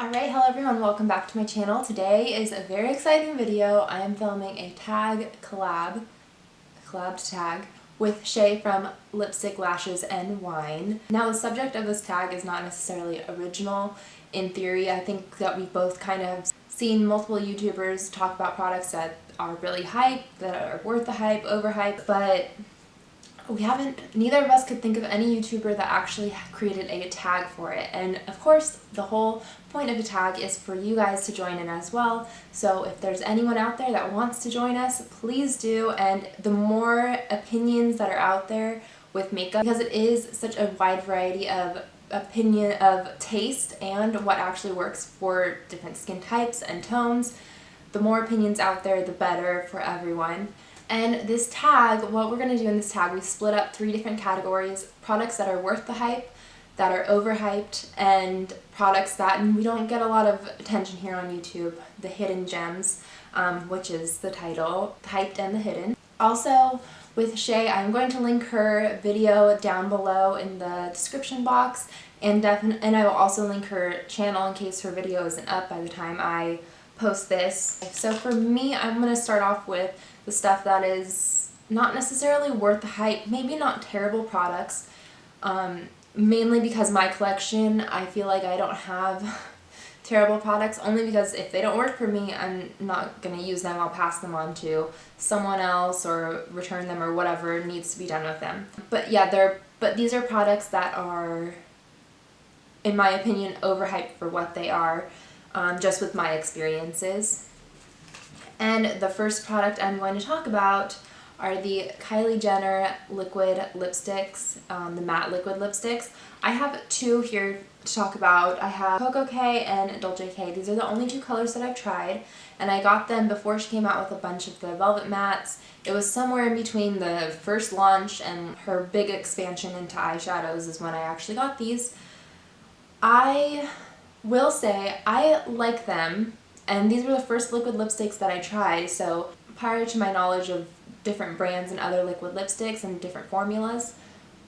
Alright, hello everyone, welcome back to my channel. Today is a very exciting video. I am filming a collab tag with Shai from Lipstick, Lashes, and Wine. Now the subject of this tag is not necessarily original. In theory, I think that we've both kind of seen multiple YouTubers talk about products that are really hype, that are worth the hype, overhyped, but neither of us could think of any YouTuber that actually created a tag for it. And of course, the whole point of a tag is for you guys to join in as well. So if there's anyone out there that wants to join us, please do. And the more opinions that are out there with makeup, because it is such a wide variety of opinion of taste and what actually works for different skin types and tones, the more opinions out there, the better for everyone. And this tag, what we're going to do in this tag, we split up 3 different categories: products that are worth the hype, that are overhyped, and products that, and we don't get a lot of attention here on YouTube, the hidden gems, which is the title, Hyped and the Hidden. Also, with Shai, I'm going to link her video down below in the description box, and I will also link her channel in case her video isn't up by the time I post this. So for me, I'm going to start off with the stuff that is not necessarily worth the hype, maybe not terrible products, mainly because my collection, I feel like I don't have terrible products, only because if they don't work for me, I'm not going to use them. I'll pass them on to someone else or return them or whatever needs to be done with them. But yeah, these are products that are, in my opinion, overhyped for what they are, just with my experiences. And the first product I'm going to talk about are the Kylie Jenner liquid lipsticks, the matte liquid lipsticks. I have 2 here to talk about. I have Coco K and Dolce K. These are the only 2 colors that I've tried, and I got them before she came out with a bunch of the Velvet Mattes. It was somewhere in between the first launch and her big expansion into eyeshadows is when I actually got these. I will say I like them. And these were the first liquid lipsticks that I tried, so prior to my knowledge of different brands and other liquid lipsticks and different formulas,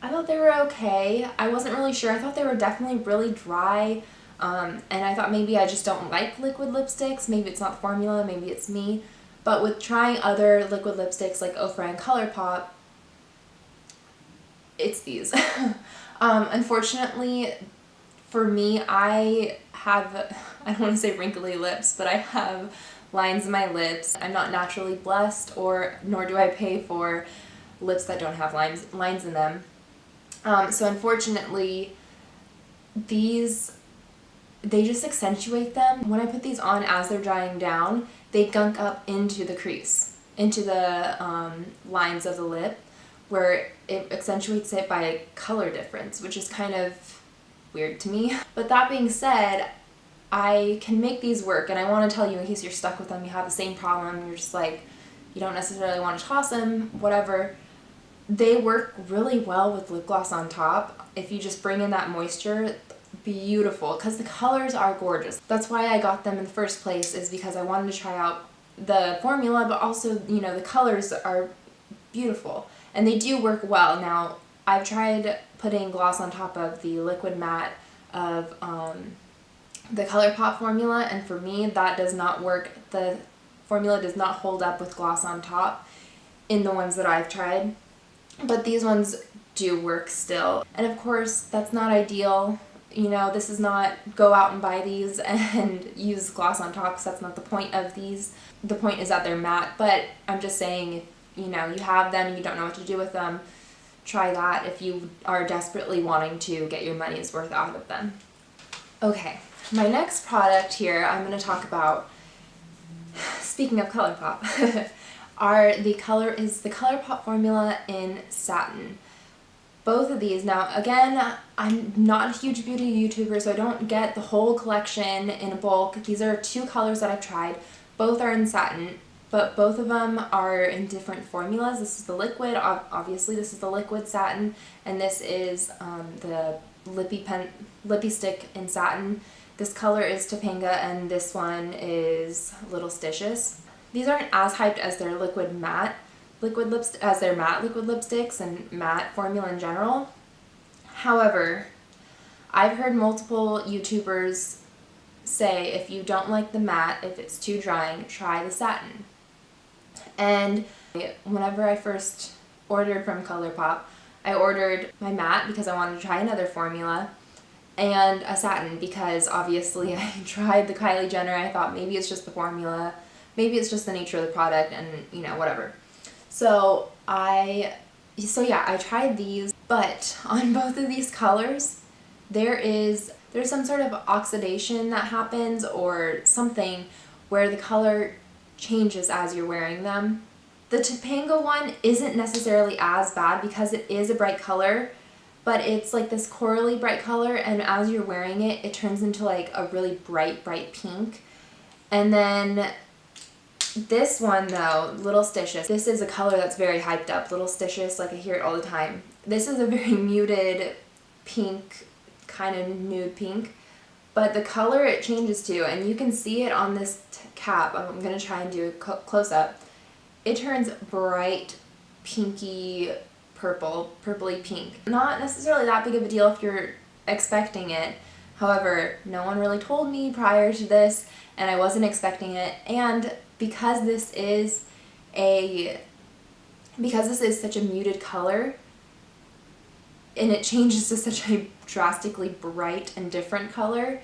I thought they were okay. I wasn't really sure. I thought they were definitely really dry, and I thought maybe I just don't like liquid lipsticks. Maybe it's not the formula, maybe it's me. But with trying other liquid lipsticks like Ofra and ColourPop, it's these. Unfortunately, for me, I don't want to say wrinkly lips, but I have lines in my lips. I'm not naturally blessed, nor do I pay for lips that don't have lines in them. So unfortunately, they just accentuate them. When I put these on as they're drying down, they gunk up into the crease, into the lines of the lip, where it accentuates it by a color difference, which is kind of weird to me. But that being said, I can make these work, and I want to tell you in case you're stuck with them, you have the same problem, you're just like, you don't necessarily want to toss them, whatever. They work really well with lip gloss on top. If you just bring in that moisture, beautiful, because the colors are gorgeous. That's why I got them in the first place, is because I wanted to try out the formula, but also, you know, the colors are beautiful, and they do work well. Now, I've tried putting gloss on top of the liquid matte of the ColourPop formula, and for me that does not work. The formula does not hold up with gloss on top in the ones that I've tried, but these ones do work still. And of course, that's not ideal. You know, this is not go out and buy these and use gloss on top, because that's not the point of these. The point is that they're matte, but I'm just saying, if you know, you have them and you don't know what to do with them, try that if you are desperately wanting to get your money's worth out of them. Okay, my next product here I'm going to talk about, speaking of ColourPop, is the ColourPop formula in satin. Both of these, now again, I'm not a huge beauty YouTuber, so I don't get the whole collection in a bulk. These are 2 colors that I've tried. Both are in satin, but both of them are in different formulas. This is the liquid, obviously this is the liquid satin, and this is the lippy stick in satin. This color is Topanga, and this one is Little Stitches. These aren't as hyped as their matte liquid lipsticks and matte formula in general. However, I've heard multiple YouTubers say if you don't like the matte, if it's too drying, try the satin. And whenever I first ordered from ColourPop, I ordered my matte because I wanted to try another formula, and a satin because obviously I tried the Kylie Jenner. I thought maybe it's just the formula, maybe it's just the nature of the product, and you know, whatever. So yeah, I tried these, but on both of these colors, there's some sort of oxidation that happens or something where the color changes as you're wearing them. The Topanga one isn't necessarily as bad because it is a bright color, but it's like this corally bright color, and as you're wearing it, it turns into like a really bright pink. And then this one though, Little Stitches, this is a color that's very hyped up. Little Stitches, like I hear it all the time. This is a very muted pink, kind of nude pink, but the color it changes to, and you can see it on this cap. I'm going to try and do a close up. It turns bright pinky purple, purpley pink. Not necessarily that big of a deal if you're expecting it. However, no one really told me prior to this, and I wasn't expecting it. And because this is such a muted color, and it changes to such a drastically bright and different color,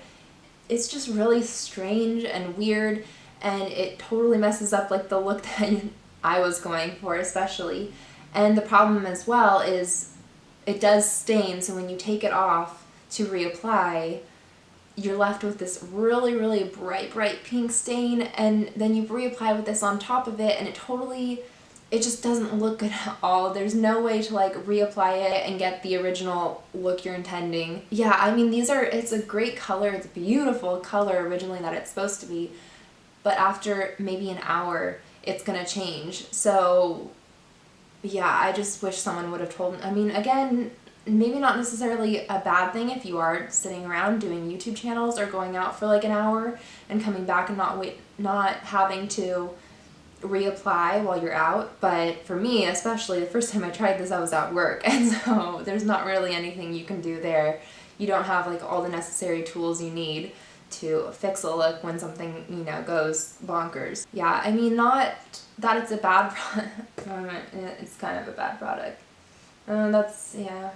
it's just really strange and weird, and it totally messes up like the look that I was going for especially. And the problem as well is it does stain, so when you take it off to reapply, you're left with this really bright pink stain, and then you reapply with this on top of it, and it just doesn't look good at all. There's no way to like reapply it and get the original look you're intending. Yeah, I mean, it's a great color, it's a beautiful color originally that it's supposed to be, but after maybe an hour, it's gonna change. So yeah, I just wish someone would have told me. I mean, again, maybe not necessarily a bad thing if you are sitting around doing YouTube channels or going out for like an hour and coming back and not having to reapply while you're out, but for me especially, the first time I tried this I was at work, and so there's not really anything you can do there. You don't have like all the necessary tools you need to fix a look when something, you know, goes bonkers. Yeah, I mean, not that it's a bad product. It's kind of a bad product. Yeah,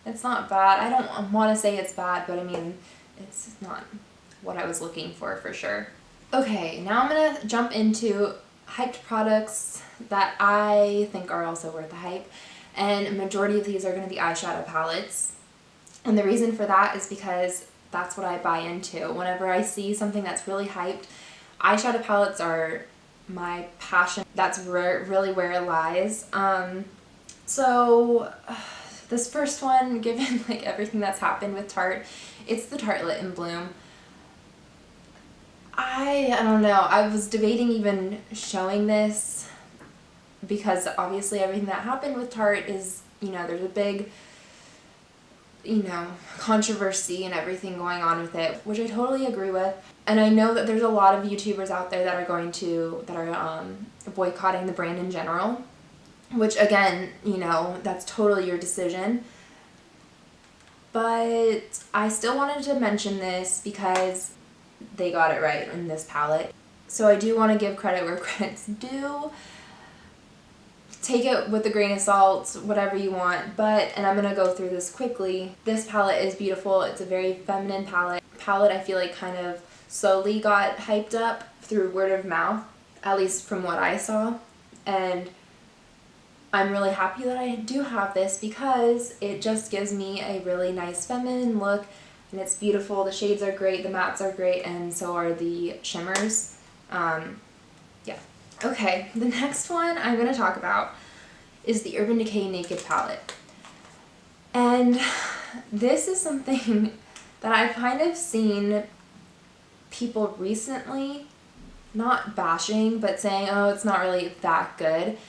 it's not bad. I don't want to say it's bad, but I mean, it's not what I was looking for sure. Okay, now I'm gonna jump into hyped products that I think are also worth the hype, and a majority of these are going to be eyeshadow palettes. And the reason for that is because that's what I buy into. Whenever I see something that's really hyped, eyeshadow palettes are my passion. That's really where it lies. So this first one, given like everything that's happened with Tarte, it's the Tartelette in Bloom. I don't know, I was debating even showing this because obviously everything that happened with Tarte is, you know, there's a big, you know, controversy and everything going on with it, which I totally agree with. And I know that there's a lot of YouTubers out there that are boycotting the brand in general, which again, you know, that's totally your decision. But I still wanted to mention this because they got it right in this palette. So I do want to give credit where credit's due. Take it with a grain of salt, whatever you want, and I'm going to go through this quickly. This palette is beautiful. It's a very feminine palette. I feel like kind of slowly got hyped up through word of mouth, at least from what I saw. And I'm really happy that I do have this because it just gives me a really nice feminine look. And it's beautiful. The shades are great, the mattes are great, and so are the shimmers. Yeah. Okay, the next one I'm going to talk about is the Urban Decay Naked Palette. And this is something that I've kind of seen people recently, not bashing, but saying, oh, it's not really that good.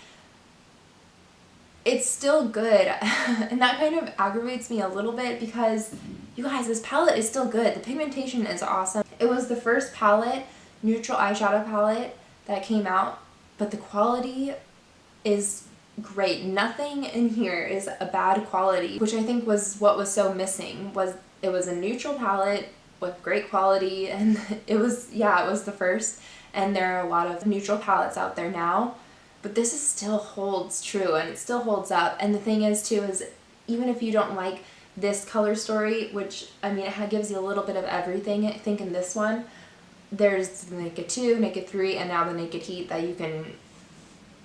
It's still good, and that kind of aggravates me a little bit because, you guys, this palette is still good. The pigmentation is awesome. It was the first palette, neutral eyeshadow palette, that came out, but the quality is great. Nothing in here is a bad quality, which I think was what was so missing. It was a neutral palette with great quality, and it was the first, and there are a lot of neutral palettes out there now, but this still holds true and it still holds up. And the thing is too is even if you don't like this color story, which I mean it gives you a little bit of everything, I think in this one there's the Naked 2, Naked 3, and now the Naked Heat that you can,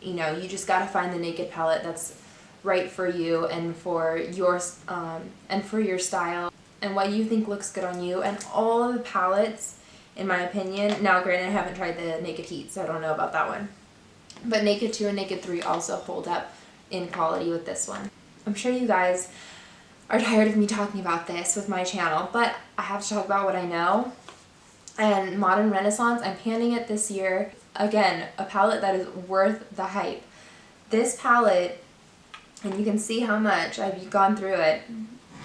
you know, you just gotta find the Naked palette that's right for you and for your style and what you think looks good on you. And all of the palettes, in my opinion, now granted I haven't tried the Naked Heat, so I don't know about that one, but Naked 2 and Naked 3 also hold up in quality with this one. I'm sure you guys are tired of me talking about this with my channel, but I have to talk about what I know. And Modern Renaissance, I'm panning it this year. Again, a palette that is worth the hype. This palette, and you can see how much I've gone through it,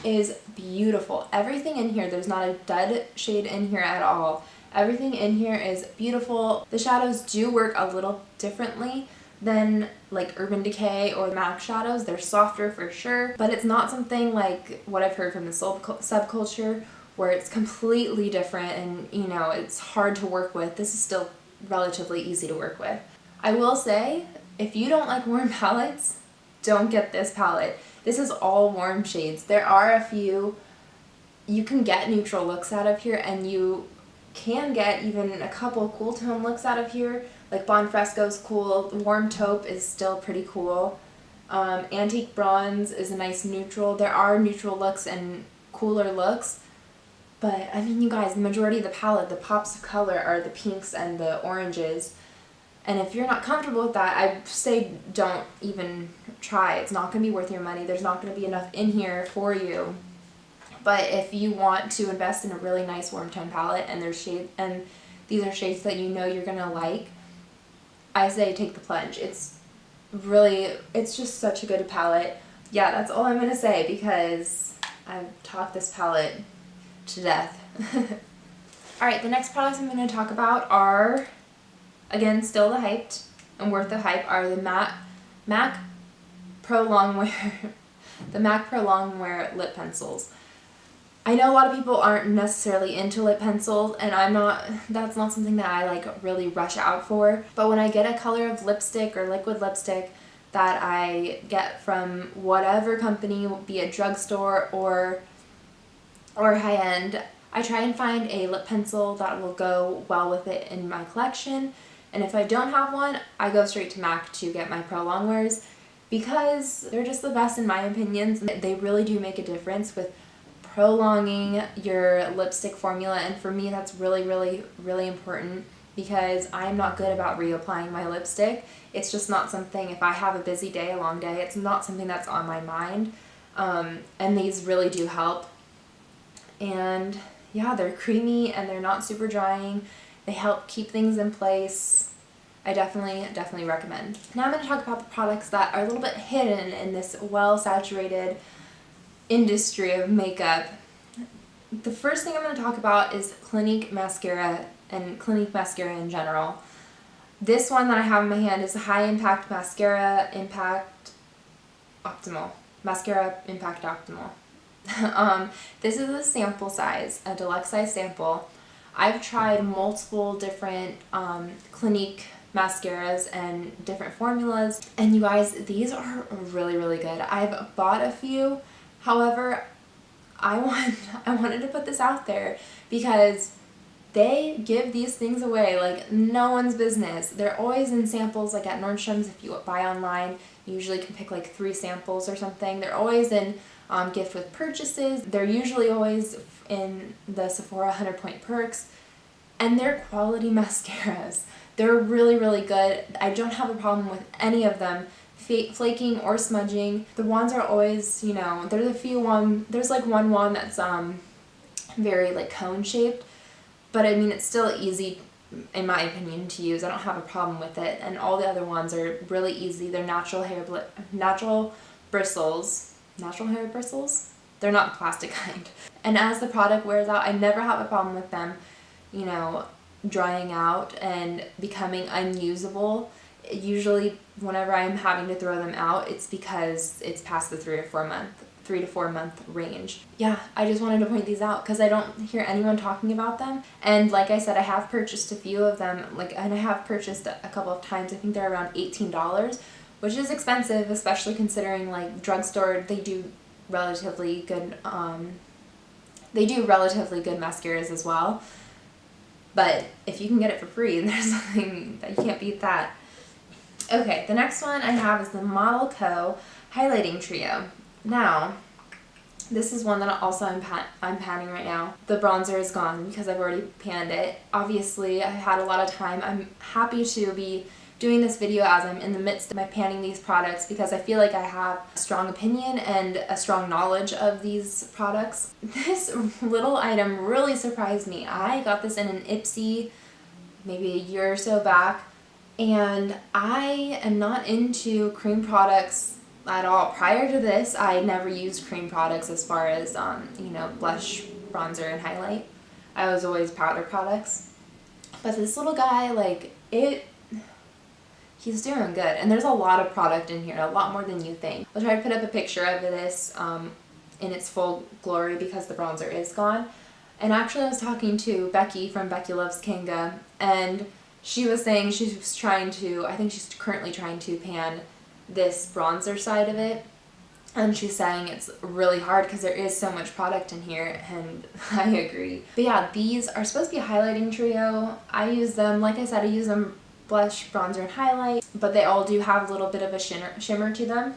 is beautiful. Everything in here, there's not a dud shade in here at all. Everything in here is beautiful. The shadows do work a little differently than like Urban Decay or MAC shadows. They're softer for sure, but it's not something like what I've heard from the subculture where it's completely different and, you know, it's hard to work with. This is still relatively easy to work with. I will say, if you don't like warm palettes, don't get this palette. This is all warm shades. There are a few, you can get neutral looks out of here, and you can get even a couple cool tone looks out of here. Like Bon Fresco's cool, Warm Taupe is still pretty cool. Antique Bronze is a nice neutral. There are neutral looks and cooler looks. But, I mean, you guys, the majority of the palette, the pops of color are the pinks and the oranges. And if you're not comfortable with that, I say don't even try. It's not going to be worth your money. There's not going to be enough in here for you. But if you want to invest in a really nice warm tone palette, and these are shades that you know you're going to like, I say take the plunge. It's just such a good palette. Yeah, that's all I'm going to say because I've talked this palette to death. Alright, the next products I'm going to talk about are, again, still the hyped and worth the hype, are the MAC Pro Longwear the MAC Pro Longwear lip pencils. I know a lot of people aren't necessarily into lip pencils, and that's not something that I like really rush out for, but when I get a color of lipstick or liquid lipstick that I get from whatever company, be it drugstore or high-end, I try and find a lip pencil that will go well with it in my collection. And if I don't have one, I go straight to MAC to get my Pro Longwears because they're just the best in my opinions. They really do make a difference with prolonging your lipstick formula, and for me that's really, really, really important because I'm not good about reapplying my lipstick. It's just not something, if I have a busy day, a long day, it's not something that's on my mind. And these really do help. And yeah, they're creamy and they're not super drying. They help keep things in place. I definitely recommend. Now I'm going to talk about the products that are a little bit hidden in this well-saturated industry of makeup. The first thing I'm going to talk about is Clinique mascara and Clinique mascara in general. This one that I have in my hand is a High Impact Mascara Impact Optimal. Mascara Impact Optimal. This is a sample size, a deluxe size sample. I've tried multiple different Clinique mascaras and different formulas, and you guys, these are really, really good. I've bought a few, however, I wanted to put this out there because they give these things away like no one's business. They're always in samples, like at Nordstrom's. If you buy online, you usually can pick like 3 samples or something. They're always in gift with purchases. They're usually always in the Sephora 100 Point Perks, and they're quality mascaras. They're really, really good. I don't have a problem with any of them flaking or smudging. The wands are always, you know, there's a few there's like one wand that's very like cone shaped, but I mean it's still easy in my opinion to use. I don't have a problem with it, and all the other ones are really easy. They're natural hair bristles. Natural hair bristles? They're not plastic kind. And as the product wears out, I never have a problem with them, you know, drying out and becoming unusable. Usually whenever I'm having to throw them out, it's because it's past the 3 or 4 month 3 to 4 month range. Yeah, I just wanted to point these out because I don't hear anyone talking about them. And like I said, I have purchased a few of them, and I have purchased a couple of times. I think they're around $18, which is expensive, especially considering like drugstore, they do relatively good mascaras as well. But if you can get it for free, there's nothing that you can't beat that. Okay, the next one I have is the Model Co. Highlighting Trio. Now, this is one that also I'm panning right now. The bronzer is gone because I've already panned it. Obviously, I had a lot of time. I'm happy to be doing this video as I'm in the midst of my panning these products because I feel like I have a strong opinion and a strong knowledge of these products. This little item really surprised me. I got this in an Ipsy maybe a year or so back, and I am not into cream products at all. Prior to this, I never used cream products as far as, you know, blush, bronzer, and highlight. I was always powder products. But this little guy, like, he's doing good. And there's a lot of product in here, a lot more than you think. I'll try to put up a picture of this in its full glory because the bronzer is gone. And actually I was talking to Becky from BeckyLovesKanga, and she was saying she was trying to, I think she's currently trying to pan this bronzer side of it. And she's saying it's really hard because there is so much product in here, and I agree. But yeah, these are supposed to be a highlighting trio. I use them, like I said, I use them blush, bronzer, and highlight, but they all do have a little bit of a shimmer to them.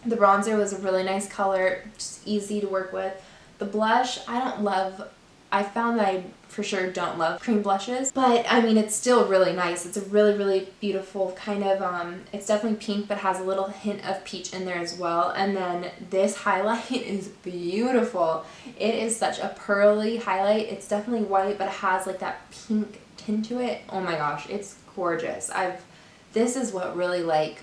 The bronzer was a really nice color, just easy to work with. The blush, I found that I for sure don't love cream blushes, but I mean, it's still really nice. It's a really, really beautiful kind of, it's definitely pink, but has a little hint of peach in there as well. And then this highlight is beautiful. It is such a pearly highlight. It's definitely white, but it has like that pink tint to it. Oh my gosh, it's gorgeous. This is what really, like,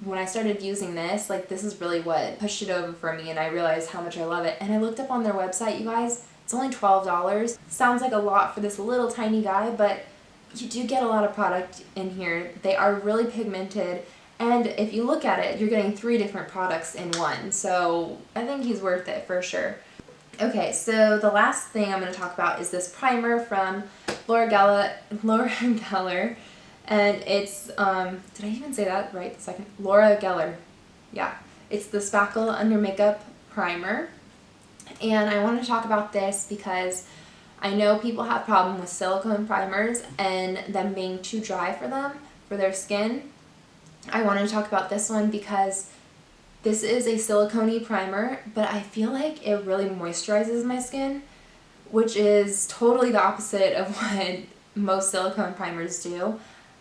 when I started using this, like, this is really what pushed it over for me, and I realized how much I love it. And I looked up on their website, you guys, it's only $12. Sounds like a lot for this little tiny guy, but you do get a lot of product in here. They are really pigmented, and if you look at it, you're getting 3 different products in one, so I think he's worth it for sure. Okay, so the last thing I'm going to talk about is this primer from Laura Geller, and it's, did I even say that right the second? Laura Geller, yeah. It's the Spackle Under Makeup Primer, and I want to talk about this because I know people have problem with silicone primers and them being too dry for them, for their skin. I wanted to talk about this one because this is a silicone-y primer, but I feel like it really moisturizes my skin, which is totally the opposite of what most silicone primers do.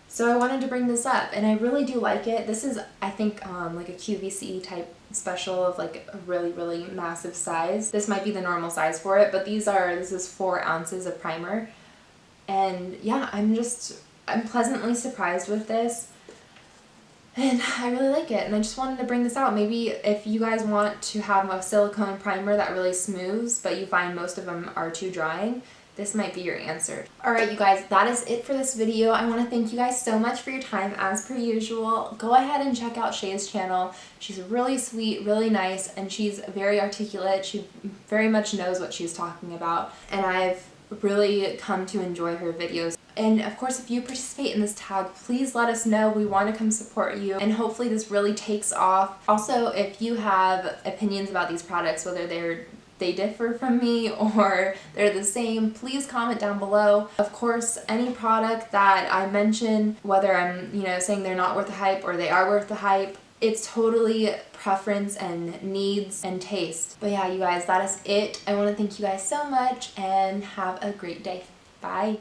So I wanted to bring this up, and I really do like it. This is, I think, like a QVC type special of like a really, really massive size. This might be the normal size for it, but this is 4 ounces of primer. And yeah, I'm pleasantly surprised with this. And I really like it, and I just wanted to bring this out. Maybe if you guys want to have a silicone primer that really smooths, but you find most of them are too drying, this might be your answer. Alright, you guys, that is it for this video. I want to thank you guys so much for your time as per usual. Go ahead and check out Shai's channel. She's really sweet, really nice, and she's very articulate. She very much knows what she's talking about, and I've really come to enjoy her videos. And of course, if you participate in this tag, please let us know. We want to come support you, and hopefully this really takes off. Also, if you have opinions about these products, whether they differ from me or they're the same, please comment down below. Of course, any product that I mention, whether I'm, saying they're not worth the hype or they are worth the hype, it's totally preference and needs and taste. But yeah, you guys, that is it. I want to thank you guys so much and have a great day. Bye.